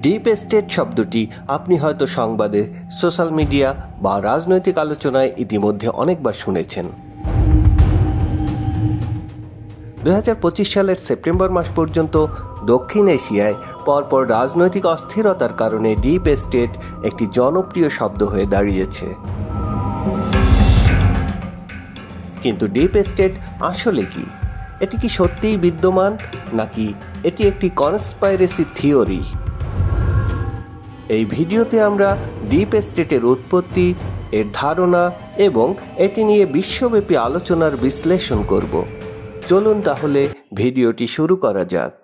Deep state শব্দটি আপনি হয়তো সংবাদে, সোশ্যাল মিডিয়া বা রাজনৈতিক আলোচনায় ইতিমধ্যে অনেকবার শুনেছেন। 2025 সালের সেপ্টেম্বর মাস পর্যন্ত দক্ষিণ এশিয়ায় পরপর রাজনৈতিক অস্থিরতার কারণে ডিপ স্টেট একটি জনপ্রিয় শব্দ হয়ে দাঁড়িয়েছে। কিন্তু ডিপ স্টেট আসলে কি? এটি কি সত্যিই বিদ্যমান, নাকি এটি একটি কনস্পাইরেসি থিওরি? এই ভিডিওতে আমরা ডিপ স্টেটের উৎপত্তি, এর ধারণা এবং এটি নিয়ে বিশ্বব্যাপী আলোচনার বিশ্লেষণ করব। চলুন তাহলে ভিডিওটি শুরু করা যাক।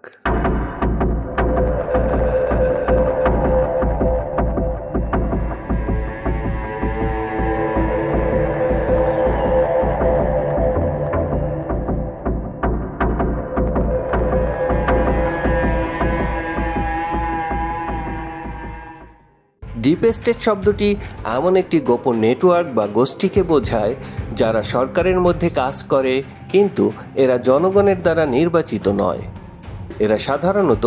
ডিপ স্টেট শব্দটি এমন একটি গোপন নেটওয়ার্ক বা গোষ্ঠীকে বোঝায় যারা সরকারের মধ্যে কাজ করে, কিন্তু এরা জনগণের দ্বারা নির্বাচিত নয়। এরা সাধারণত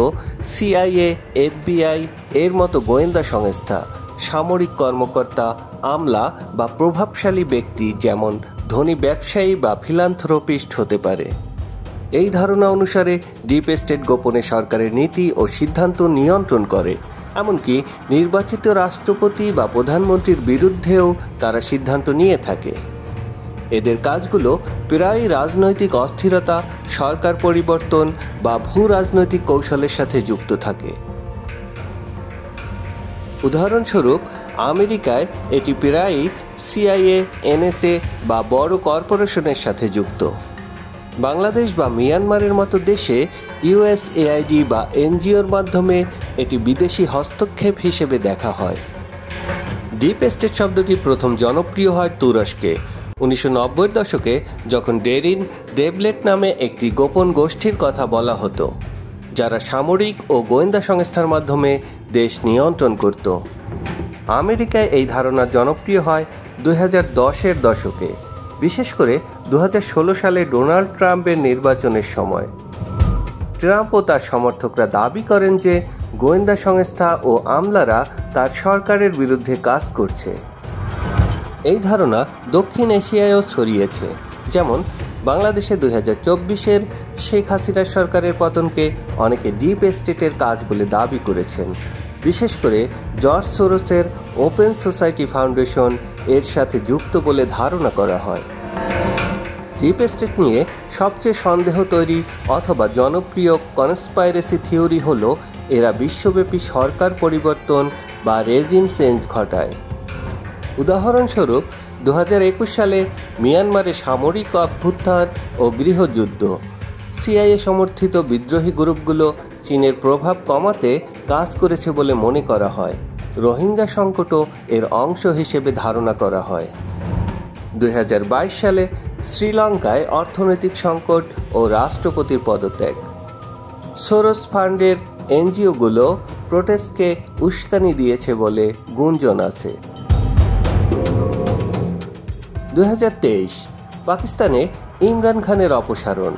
সিআইএ, এফবিআই এর মতো গোয়েন্দা সংস্থা, সামরিক কর্মকর্তা, আমলা বা প্রভাবশালী ব্যক্তি যেমন ধনী ব্যবসায়ী বা ফিলান্থ্রোপিস্ট হতে পারে। এই ধারণা অনুসারে ডিপ স্টেট গোপনে সরকারের নীতি ও সিদ্ধান্ত নিয়ন্ত্রণ করে, এমনকি নির্বাচিত রাষ্ট্রপতি বা প্রধানমন্ত্রীর বিরুদ্ধেও তারা সিদ্ধান্ত নিয়ে থাকে। এদের কাজগুলো প্রায়ই রাজনৈতিক অস্থিরতা, সরকার পরিবর্তন বা ভূ রাজনৈতিক কৌশলের সাথে যুক্ত থাকে। উদাহরণস্বরূপ, আমেরিকায় এটি প্রায়ই সিআইএ, এনএসএ বা বড় কর্পোরেশনের সাথে যুক্ত। বাংলাদেশ বা মিয়ানমারের মতো দেশে ইউএসএআইডি বা এনজিওর মাধ্যমে এটি বিদেশি হস্তক্ষেপ হিসেবে দেখা হয়। ডিপ স্টেট শব্দটি প্রথম জনপ্রিয় হয় তুরস্কে 1990-এর দশকে, যখন ডেরিন দেবলেট নামে একটি গোপন গোষ্ঠীর কথা বলা হতো, যারা সামরিক ও গোয়েন্দা সংস্থার মাধ্যমে দেশ নিয়ন্ত্রণ করত। আমেরিকায় এই ধারণা জনপ্রিয় হয় 2010-এর দশকে, বিশেষ করে 2016 সালে ডোনাল্ড ট্রাম্পের নির্বাচনের সময়। ট্রাম্প ও তার সমর্থকরা দাবি করেন যে গোয়েন্দা সংস্থা ও আমলারা তার সরকারের বিরুদ্ধে কাজ করছে। এই ধারণা দক্ষিণ এশিয়ায়ও ছড়িয়েছে, যেমন বাংলাদেশে 2024-এর শেখ হাসিনা সরকারের পতনকে অনেকে ডিপ স্টেটের কাজ বলে দাবি করেছেন। বিশেষ করে জর্জ সোরোসের ওপেন সোসাইটি ফাউন্ডেশন এর সাথে যুক্ত বলে ধারণা করা হয়। ডিপ স্টেট নিয়ে সবচেয়ে সন্দেহ তৈরি অথবা জনপ্রিয় কনস্পাইরেসি থিওরি হলো এরা বিশ্বব্যাপী সরকার পরিবর্তন বা রেজিম চেঞ্জ ঘটায়। উদাহরণস্বরূপ, 2021 সালে মিয়ানমারে সামরিক অভ্যুত্থান ও গৃহযুদ্ধ, সিআইএ সমর্থিত বিদ্রোহী গ্রুপগুলো চীনের প্রভাব কমাতে কাজ করেছে বলে মনে করা হয়। রোহিঙ্গা সংকটও এর অংশ হিসেবে ধারণা করা হয়। 2022 সালে শ্রীলঙ্কায় অর্থনৈতিক সংকট ও রাষ্ট্রপতির পদত্যাগ। সোরস ফান্ডের এনজিওগুলো প্রোটেস্টকে উস্কানি দিয়েছে বলে গুঞ্জন আছে। 2023 পাকিস্তানে ইমরান খানের অপসারণ।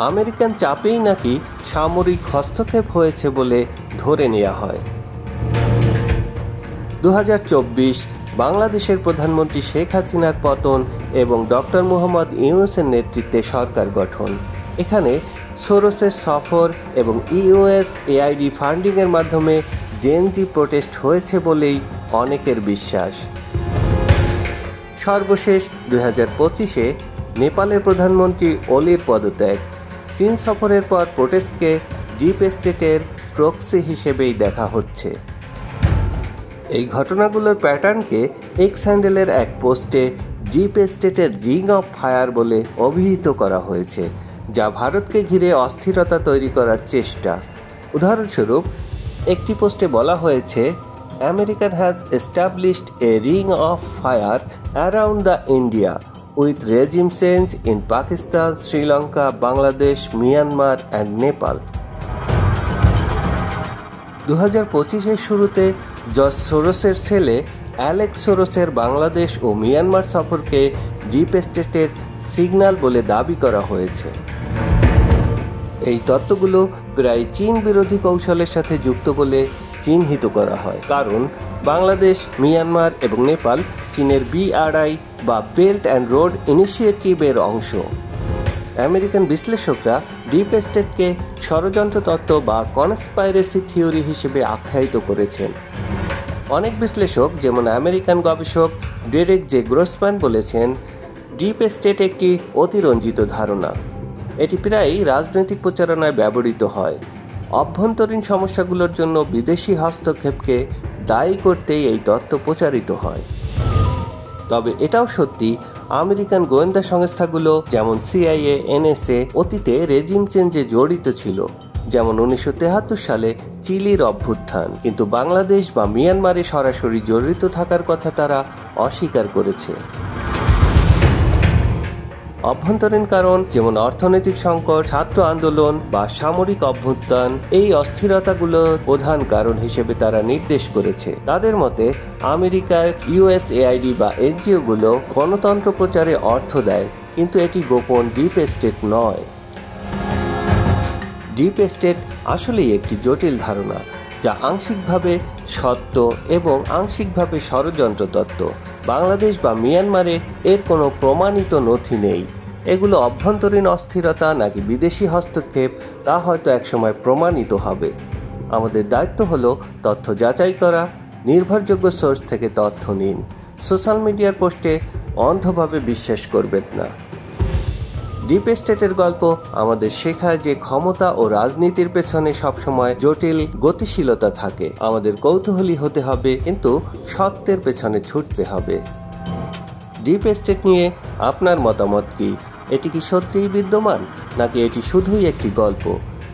আমেরিকান চাপেই নাকি সামরিক হস্তক্ষেপ হয়েছে বলে ধরে নেওয়া হয়। 2024 বাংলাদেশের প্রধানমন্ত্রী শেখ হাসিনার পতন এবং ডক্টর মোহাম্মদ ইউনূসের নেতৃত্বে সরকার গঠন। এখানে সোরসের সফর এবং ইউএসএআইডি ফান্ডিংয়ের মাধ্যমে জেনজি প্রোটেস্ট হয়েছে বলেই অনেকের বিশ্বাস। সর্বশেষ 2025-এ নেপালের প্রধানমন্ত্রী ওলির পদত্যাগ। চীন সফরের পর প্রোটেস্টকে ডিপ স্টেটের প্রক্সি হিসেবেই দেখা হচ্ছে। এই ঘটনাগুলোর প্যাটার্নকে এক্স হ্যান্ডেলের এক পোস্টে ডিপ স্টেটের রিং অফ ফায়ার বলে অভিহিত করা হয়েছে, যা ভারতকে ঘিরে অস্থিরতা তৈরি করার চেষ্টা। উদাহরণস্বরূপ, একটি পোস্টে বলা হয়েছে, American has established a ring of fire around the India with regime change in Pakistan, Sri Lanka, Bangladesh, Myanmar and Nepal. 2025-এর শুরুতে জর্জ সোরসের ছেলে অ্যালেক্স সোরসের বাংলাদেশ ও মিয়ানমার সফরকে ডিপ স্টেটের সিগন্যাল বলে দাবি করা হয়েছে। এই তত্ত্বগুলো প্রায় চীন বিরোধী কৌশলের সাথে যুক্ত বলে চিহ্নিত করা হয়, কারণ বাংলাদেশ, মিয়ানমার এবং নেপাল চীনের BRI বা বেল্ট অ্যান্ড রোড ইনিশিয়েটিভের অংশ। আমেরিকান বিশ্লেষকরা ডিপ স্টেটকে ষড়যন্ত্র তত্ত্ব বা কনস্পাইরেসি থিওরি হিসেবে আখ্যায়িত করেছেন। অনেক বিশ্লেষক, যেমন আমেরিকান গবেষক ডেরেক জে গ্রোসম্যান বলেছেন, ডিপ স্টেট একটি অতিরঞ্জিত ধারণা। এটি প্রায়ই রাজনৈতিক প্রচারণায় ব্যবহৃত হয়। অভ্যন্তরীণ সমস্যাগুলোর জন্য বিদেশি হস্তক্ষেপকে দায়ী করতেই এই তত্ত্ব প্রচারিত হয়। তবে এটাও সত্যি, আমেরিকান গোয়েন্দা সংস্থাগুলো যেমন CIA, NSA অতীতে রেজিম চেঞ্জে জড়িত ছিল, যেমন 1973 সালে চিলির অভ্যুত্থান, কিন্তু বাংলাদেশ বা মিয়ানমারে সরাসরি জড়িত থাকার কথা তারা অস্বীকার করেছে। অভ্যন্তরীণ কারণ যেমন অর্থনৈতিক সংকট, ছাত্র আন্দোলন বা সামরিক অভ্যুত্থান, এই অস্থিরতাগুলোর প্রধান কারণ হিসেবে তারা নির্দেশ করেছে। তাদের মতে আমেরিকার USAID বা NGO গুলো গণতন্ত্র প্রচারে অর্থ দেয়, কিন্তু এটি গোপন ডিপ স্টেট নয়। ডিপ স্টেট আসলেই একটি জটিল ধারণা, যা আংশিকভাবে সত্য এবং আংশিকভাবে ষড়যন্ত্র তত্ত্ব। বাংলাদেশ বা মিয়ানমারে এর কোনো প্রমাণিত নথি নেই। এগুলো অভ্যন্তরীণ অস্থিরতা নাকি বিদেশি হস্তক্ষেপ, তা হয়তো একসময় প্রমাণিত হবে। আমাদের দায়িত্ব হলো তথ্য যাচাই করা, নির্ভরযোগ্য সোর্স থেকে তথ্য নিন। সোশ্যাল মিডিয়ার পোস্টে অন্ধভাবে বিশ্বাস করবেন না। ডিপ স্টেটের গল্প আমাদের শেখায় যে ক্ষমতা ও রাজনীতির পেছনে সবসময় জটিল গতিশীলতা থাকে। আমাদের কৌতূহলী হতে হবে, কিন্তু সত্যের পেছনে ছুটতে হবে। ডিপ স্টেট নিয়ে আপনার মতামত কি? এটি কি সত্যিই বিদ্যমান, নাকি এটি শুধুই একটি গল্প?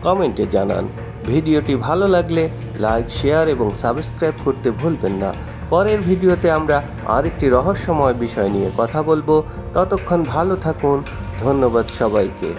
কমেন্টে জানান। ভিডিওটি ভালো লাগলে লাইক, শেয়ার এবং সাবস্ক্রাইব করতে ভুলবেন না। পরের ভিডিওতে আমরা আরেকটি রহস্যময় বিষয় নিয়ে কথা বলবো। ততক্ষণ ভালো থাকুন। ধন্যবাদ সবাইকে।